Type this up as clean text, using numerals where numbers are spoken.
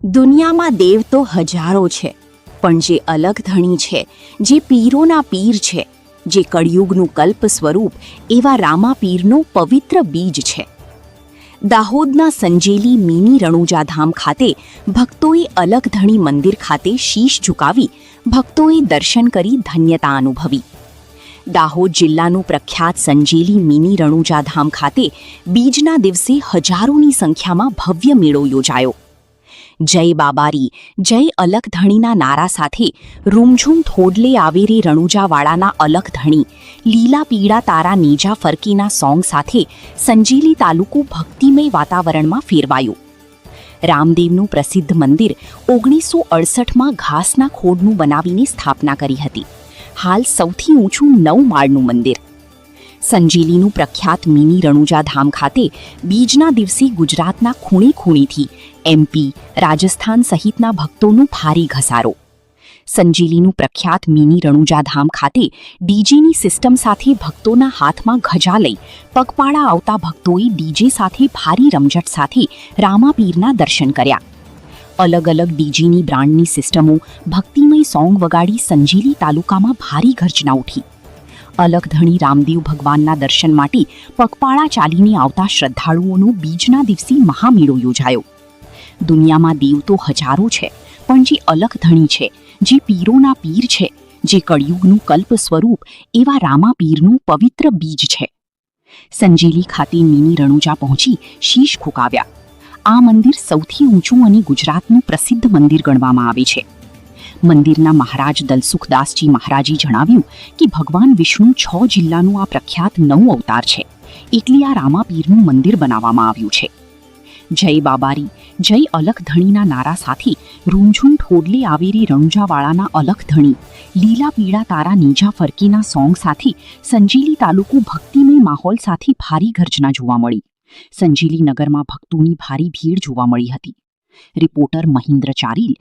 દુનિયામાં દેવ તો હજારો છે, પણ જે અલગ ધણી છે, જે પીરોના પીર છે, જે કળિયુગનું કલ્પ સ્વરૂપ એવા રામાપીરનો પવિત્ર બીજ છે. દાહોદના સંજેલી મિની રણુજાધામ ખાતે ભક્તોએ અલગ ધણી મંદિર ખાતે શીશ ઝુકાવી ભક્તોએ દર્શન કરી ધન્યતા અનુભવી. દાહોદ જિલ્લાનું પ્રખ્યાત સંજેલી મિની રણુજાધામ ખાતે બીજના દિવસે હજારોની સંખ્યામાં ભવ્ય મેળો યોજાયો. જય બાબારી, જય અલખધણીના નારા સાથે રૂમઝૂમ થોડલે આવેરે રણુજાવાળાના અલખધણી, લીલા પીળા તારા નેજા ફરકીના સોંગ સાથે સંજેલી તાલુકો ભક્તિમય વાતાવરણમાં ફેરવાયો. રામદેવનું પ્રસિદ્ધ મંદિર 1968માં ઘાસના ખોડનું બનાવીને સ્થાપના કરી હતી. હાલ સૌથી ઊંચું 9 માળનું મંદિર. સંજેલીનું પ્રખ્યાત મિની રણુજાધામ ખાતે બીજના દિવસે ગુજરાતના ખૂણે ખૂણેથી MP, રાજસ્થાન સહિતના ભક્તોનો ભારે ઘસારો. સંજેલીનું પ્રખ્યાત મિની રણુજાધામ ખાતે ડીજેની સિસ્ટમ સાથે ભક્તોના હાથમાં ગજા લઈ પગપાળા આવતા ભક્તોએ ડીજે સાથે ભારે રમઝટ સાથે રામાપીરના દર્શન કર્યા. અલગ અલગ ડીજેની બ્રાન્ડની સિસ્ટમો ભક્તિમય સોંગ વગાડી સંજેલી તાલુકામાં ભારે ગર્જના ઉઠી. અલખધણી રામદેવ ભગવાનના દર્શન માટે પગપાળા ચાલીને આવતા શ્રદ્ધાળુઓનો બીજના દિવસે મહામેળો યોજાયો. દુનિયામાં દેવ તો હજારો છે, પણ જે અલખધણી છે, જે પીરોના પીર છે, જે કળિયુગનું કલ્પ સ્વરૂપ એવા રામાપીરનું પવિત્ર બીજ છે. સંજેલી ખાતે મિની રણુજા પહોંચી શીશ ઝુકાવ્યા. આ મંદિર સૌથી ઊંચું અને ગુજરાતનું પ્રસિદ્ધ મંદિર ગણવામાં આવે છે. મંદિરના મહારાજ દલસુખદાસજી મહારાજે જણાવ્યું કે ભગવાન વિષ્ણુ 6 જિલ્લાનું આ પ્રખ્યાત 9 અવતાર છે, એટલે આ રામાપીરનું મંદિર બનાવવામાં આવ્યું છે. જય બાબારી, જય અલખધણીના નારા સાથે રૂમઝૂમ ઠોડલે આવેરી રણુજાવાળાના અલખધણી, લીલા પીળા તારા નેજા ફરકીના સોંગ સાથે સંજેલી તાલુકો ભક્તિમય માહોલ સાથે ભારે ગર્જના જોવા મળી. સંજેલી નગરમાં ભક્તોની ભારે ભીડ જોવા મળી હતી. રિપોર્ટર મહિન્દ્ર ચારીલ,